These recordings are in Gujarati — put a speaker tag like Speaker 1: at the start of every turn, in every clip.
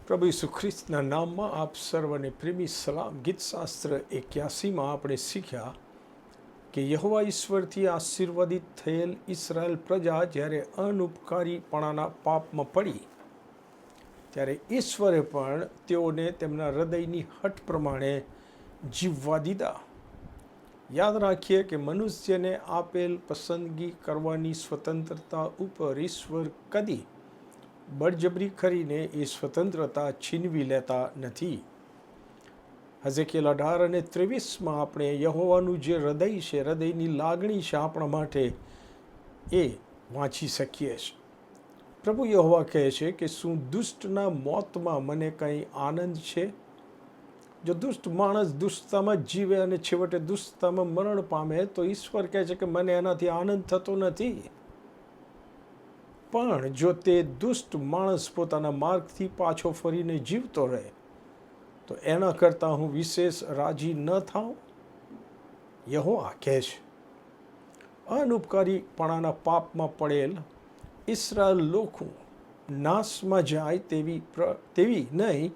Speaker 1: પ્રભુ ઈસુ ખ્રિસ્તના નામમાં આપ સર્વને પ્રેમી સલામ. ગીતશાસ્ત્ર 81માં આપણે શીખ્યા કે યહોવા ઈશ્વરથી આશીર્વાદિત થયેલ ઇસરાયેલ પ્રજા જ્યારે અનુપકારીપણાના પાપમાં પડી ત્યારે ઈશ્વરે પણ તેઓને તેમના હૃદયની હઠ પ્રમાણે જીવવા દીધા. યાદ રાખીએ કે મનુષ્યને આપેલ પસંદગી કરવાની સ્વતંત્રતા ઉપર ઈશ્વર કદી બળજબરી કરીને એ સ્વતંત્રતા છીનવી લેતા નથી. હઝેકીએલ 18 અને 23માં આપણે યહોવાનું જે હૃદય છે, હૃદયની લાગણી છે આપણા માટે, એ વાંચી શકીએ છીએ. પ્રભુ યહોવા કહે છે કે શું દુષ્ટના મોતમાં મને કંઈ આનંદ છે? જો દુષ્ટ માણસ દુષ્ટતામાં જીવે અને છેવટે દુષ્ટતામાં મરણ પામે તો ઈશ્વર કહે છે કે મને એનાથી આનંદ થતો નથી. પણ જો તે દુષ્ટ માણસ પોતાના માર્ગથી પાછો ફરીને જીવતો રહે તો એના કરતાં હું વિશેષ રાજી ન થાઉં? યહોવા કહે છે. અનુપકારીપણાના પાપમાં પડેલ ઇસરાયેલ લોકો નાશમાં જાય તેવી નહીં,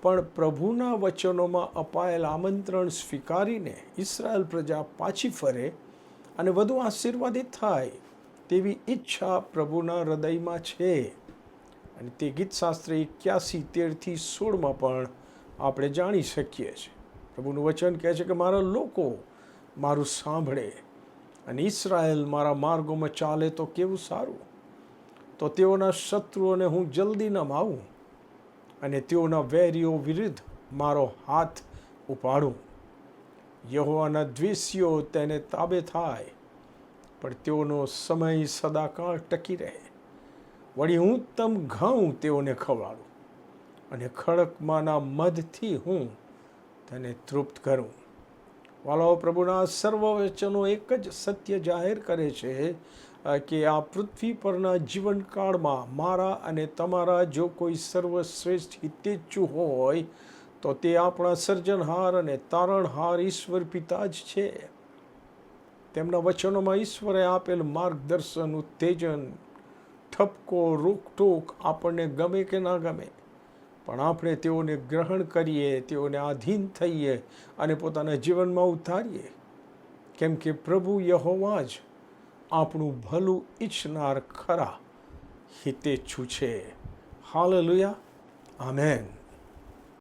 Speaker 1: પણ પ્રભુના વચનોમાં અપાયેલ આમંત્રણ સ્વીકારીને ઇસરાયેલ પ્રજા પાછી ફરે અને વધુ આશીર્વાદિત થાય તેવી ઈચ્છા પ્રભુના હૃદયમાં છે. અને તે ગીતશાસ્ત્ર 81:13-16માં પણ આપણે જાણી શકીએ છીએ. પ્રભુનું વચન કહે છે કે મારા લોકો મારું સાંભળે અને ઇસરાયેલ મારા માર્ગોમાં ચાલે તો કેવું સારું. તો તેઓના શત્રુઓને હું જલ્દી ન માવું અને તેઓના વેરીઓ વિરુદ્ધ મારો હાથ ઉપાડું. યહોવાના દ્વેષીઓ તેને તાબે થાય, પણ તેઓનો સમય સદાકાળ ટકી રહે. વળી હું ઉત્તમ ઘઉં તેઓને ખવડાવું અને ખડકમાંના મધથી હું તેને તૃપ્ત કરું. વાલાઓ, પ્રભુના સર્વ વચનો એક જ સત્ય જાહેર કરે છે કે આ પૃથ્વી પરના જીવનકાળમાં મારા અને તમારા જો કોઈ સર્વશ્રેષ્ઠ હિતેચ્છુ હોય તો તે આપણા સર્જનહાર અને તારણહાર ઈશ્વર પિતા જ છે. તેમના વચનોમાં ઈશ્વરે આપેલ માર્ગદર્શન, ઉત્તેજન, ઠપકો, રોકટોક આપણને ગમે કે ના ગમે, પણ આપણે તેઓને ગ્રહણ કરીએ, તેઓને આધીન થઈએ અને પોતાના જીવનમાં ઉતારીએ, કેમ કે પ્રભુ યહોવા જ આપણું ભલું ઈચ્છનાર ખરા હિતેચ્છુ છે. Hallelujah, amen.